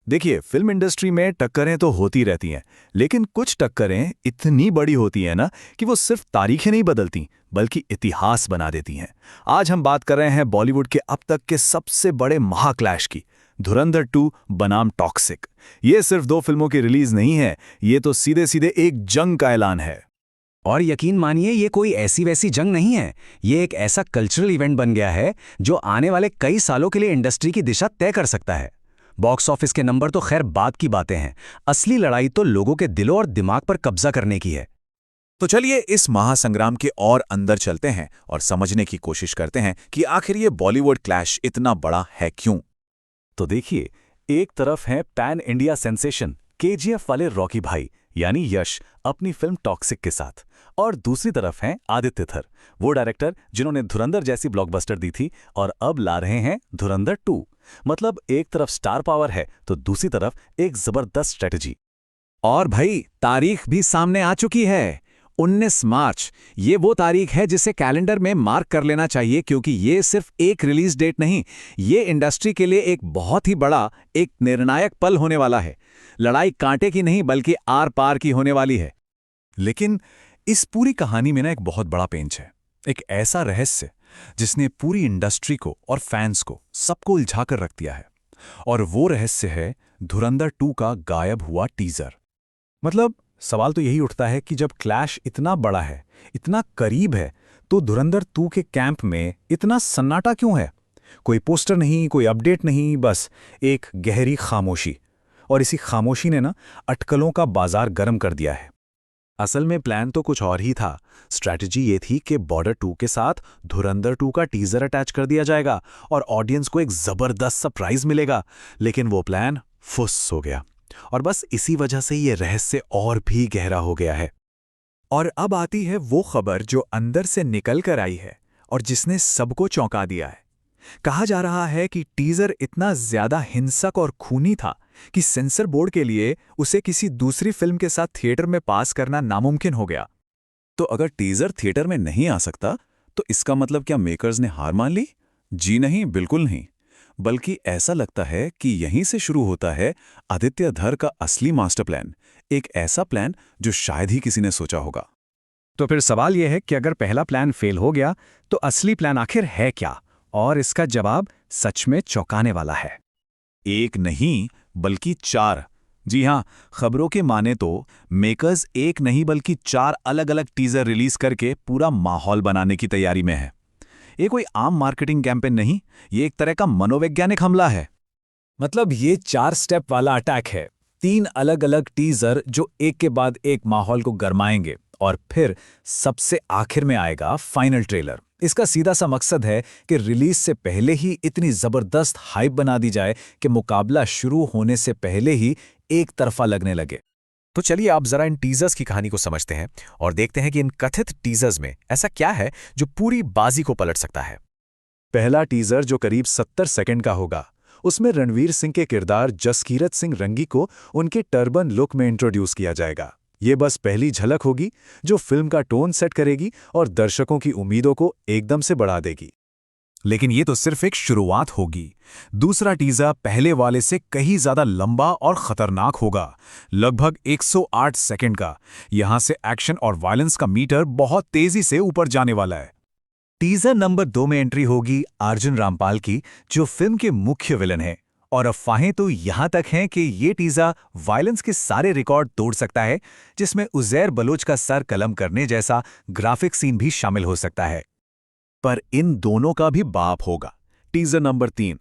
देखिए, film industry में टक्करें तो होती रहती हैं, लेकिन कुछ टक्करें इतनी बड़ी होती हैं ना कि वो सिर्फ तारीखें नहीं बदलती, बल्कि इतिहास बना देती हैं। आज हम बात कर रहे हैं बॉलीवुड के अब तक के सबसे बड़े महाक्लैश की, धुरंधर 2 बनाम टॉक्सिक। ये सिर्फ दो फिल्मों की रिलीज नहीं है, ये तो सीधे सीधे एक जंग का ऐलान है। और यकीन मानिए ये कोई ऐसी वैसी जंग नहीं है। ये एक ऐसा कल्चरल इवेंट बन गया है जो आने वाले कई सालों के लिए इंडस्ट्री की दिशा तय कर सकता है। बॉक्स ऑफिस के नंबर तो खैर बात की बातें हैं, असली लड़ाई तो लोगों के दिलों और दिमाग पर कब्जा करने की है। तो चलिए इस महासंग्राम के और अंदर चलते हैं और समझने की कोशिश करते हैं कि आखिर ये बॉलीवुड क्लैश इतना बड़ा है क्यों। तो देखिए, एक तरफ है पैन इंडिया सेंसेशन केजीएफ वाले रॉकी भाई यानी यश अपनी फिल्म टॉक्सिक के साथ, और दूसरी तरफ हैं आदित्य थर, वो डायरेक्टर जिन्होंने धुरंधर जैसी ब्लॉकबस्टर दी थी और अब ला रहे हैं धुरंधर 2। मतलब एक तरफ स्टार पावर है तो दूसरी तरफ एक जबरदस्त स्ट्रेटजी। और भाई तारीख भी सामने आ चुकी है, 19 मार्च। ये वो तारीख है जिसे कैलेंडर में मार्क कर लेना चाहिए, क्योंकि ये सिर्फ एक रिलीज डेट नहीं, ये इंडस्ट्री के लिए एक बहुत ही बड़ा, एक निर्णायक पल होने वाला है। लड़ाई कांटे की नहीं बल्कि आर पार की होने वाली है। लेकिन इस पूरी कहानी में ना एक बहुत बड़ा पेंच है, एक ऐसा रहस्य जिसने पूरी इंडस्ट्री को और फैंस को सबको उलझा कर रख दिया है। और वो रहस्य है धुरंधर 2 का गायब हुआ टीजर। मतलब सवाल तो यही उठता है कि जब क्लैश इतना बड़ा है, इतना करीब है, तो धुरंधर 2 के कैंप में इतना सन्नाटा क्यों है? कोई पोस्टर नहीं, कोई अपडेट नहीं, बस एक गहरी खामोशी। और इसी खामोशी ने ना अटकलों का बाजार गर्म कर दिया है। असल में प्लान तो कुछ और ही था। स्ट्रैटेजी ये थी कि बॉर्डर 2 के साथ धुरंधर 2 का टीजर अटैच कर दिया जाएगा और ऑडियंस को एक जबरदस्त सरप्राइज मिलेगा। लेकिन वो प्लान फुस हो गया, और बस इसी वजह से ये रहस्य और भी गहरा हो गया है। और अब आती है वो खबर जो अंदर से निकल कर आई है और जिसने सबको चौंका दिया है। कहा जा रहा है कि टीजर इतना ज्यादा हिंसक और खूनी था कि सेंसर बोर्ड के लिए उसे किसी दूसरी फिल्म के साथ थिएटर में पास करना नामुमकिन हो गया। तो अगर टीजर थिएटर में नहीं आ सकता तो इसका मतलब क्या मेकर्स ने हार मान ली? जी नहीं, बिल्कुल नहीं। बल्कि ऐसा लगता है कि यहीं से शुरू होता है आदित्य धर का असली मास्टर प्लान, एक ऐसा प्लान जो शायद ही किसी ने सोचा होगा। तो फिर सवाल यह है कि अगर पहला प्लान फेल हो गया तो असली प्लान आखिर है क्या? और इसका जवाब सच में चौंकाने वाला है। एक नहीं बल्कि 4। जी हां, खबरों के माने तो मेकर्स एक नहीं बल्कि 4 अलग अलग टीजर रिलीज करके पूरा माहौल बनाने की तैयारी में है। ये कोई आम मार्केटिंग कैंपेन नहीं, ये एक तरह का मनोवैज्ञानिक हमला है। मतलब ये 4 स्टेप वाला अटैक है, 3 अलग अलग टीजर जो एक के बाद एक माहौल को गरमाएंगे, और फिर सबसे आखिर में आएगा फाइनल ट्रेलर। इसका सीधा सा मकसद है कि रिलीज से पहले ही इतनी जबरदस्त हाइप बना दी जाए कि मुकाबला शुरू होने से पहले ही एक तरफा लगने लगे। तो चलिए आप जरा इन टीजर्स की कहानी को समझते हैं और देखते हैं कि इन कथित टीजर्स में ऐसा क्या है जो पूरी बाजी को पलट सकता है। पहला टीजर जो करीब 70 सेकंड का होगा, उसमें रणवीर सिंह के किरदार जसकीरत सिंह रंगी को उनके टर्बन लुक में इंट्रोड्यूस किया जाएगा। ये बस पहली झलक होगी जो फिल्म का टोन सेट करेगी और दर्शकों की उम्मीदों को एकदम से बढ़ा देगी। लेकिन ये तो सिर्फ एक शुरुआत होगी। दूसरा टीजर पहले वाले से कहीं ज्यादा लंबा और खतरनाक होगा, लगभग 108 सेकंड का। यहां से एक्शन और वायलेंस का मीटर बहुत तेजी से ऊपर जाने वाला है। टीजर नंबर 2 में एंट्री होगी अर्जुन रामपाल की, जो फिल्म के मुख्य विलन है। और अफवाहें तो यहां तक हैं कि ये टीजर वायलेंस के सारे रिकॉर्ड तोड़ सकता है, जिसमें उजैर बलोच का सर कलम करने जैसा ग्राफिक सीन भी शामिल हो सकता है। पर इन दोनों का भी बाप होगा टीजर नंबर 3।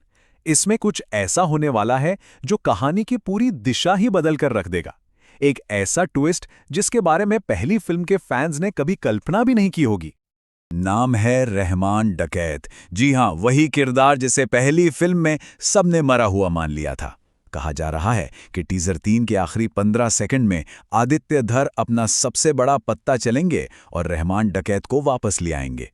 इसमें कुछ ऐसा होने वाला है जो कहानी की पूरी दिशा ही बदल कर रख देगा। एक ऐसा ट्विस्ट जिसके बारे में पहली फिल्म के फैंस ने कभी कल्पना भी नहीं की होगी। नाम है रहमान डकैत। जी हां, वही किरदार जिसे पहली फिल्म में सबने मरा हुआ मान लिया था। कहा जा रहा है कि टीजर 3 के आखिरी 15 सेकंड में आदित्य धर अपना सबसे बड़ा पत्ता चलेंगे और रहमान डकैत को वापस ले आएंगे।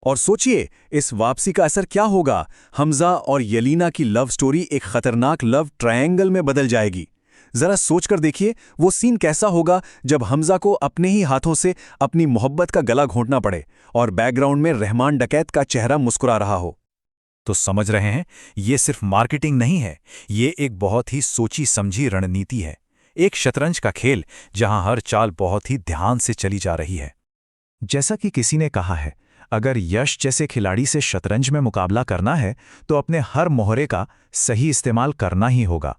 और सोचिए इस वापसी का असर क्या होगा। हमजा और यलीना की लव स्टोरी एक खतरनाक लव ट्रायंगल में बदल जाएगी। जरा सोचकर देखिए वो सीन कैसा होगा जब हमजा को अपने ही हाथों से अपनी मोहब्बत का गला घोंटना पड़े और बैकग्राउंड में रहमान डकैत का चेहरा मुस्कुरा रहा हो। तो समझ रहे हैं, ये सिर्फ मार्केटिंग नहीं है, ये एक बहुत ही सोची समझी रणनीति है। एक शतरंज का खेल जहां हर चाल बहुत ही ध्यान से चली जा रही है। जैसा कि किसी ने कहा है, अगर यश जैसे खिलाड़ी से शतरंज में मुकाबला करना है तो अपने हर मोहरे का सही इस्तेमाल करना ही होगा।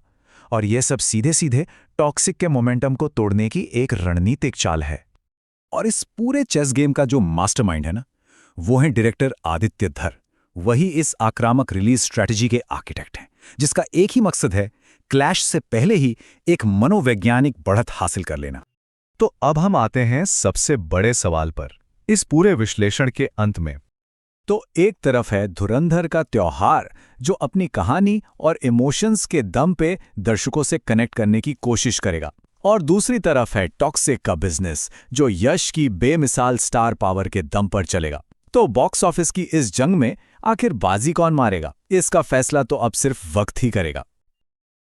और यह सब सीधे सीधे टॉक्सिक के मोमेंटम को तोड़ने की एक रणनीतिक चाल है। और इस पूरे चेस गेम का जो मास्टरमाइंड है ना, वो है डायरेक्टर आदित्य धर। वही इस आक्रामक रिलीज स्ट्रैटेजी के आर्किटेक्ट हैं, जिसका एक ही मकसद है, क्लैश से पहले ही एक मनोवैज्ञानिक बढ़त हासिल कर लेना। तो अब हम आते हैं सबसे बड़े सवाल पर, इस पूरे विश्लेषण के अंत में। तो एक तरफ है धुरंधर का त्योहार, जो अपनी कहानी और इमोशंस के दम पे दर्शकों से कनेक्ट करने की कोशिश करेगा, और दूसरी तरफ है टॉक्सिक का बिजनेस, जो यश की बेमिसाल स्टार पावर के दम पर चलेगा। तो बॉक्स ऑफिस की इस जंग में आखिर बाजी कौन मारेगा, इसका फैसला तो अब सिर्फ वक्त ही करेगा।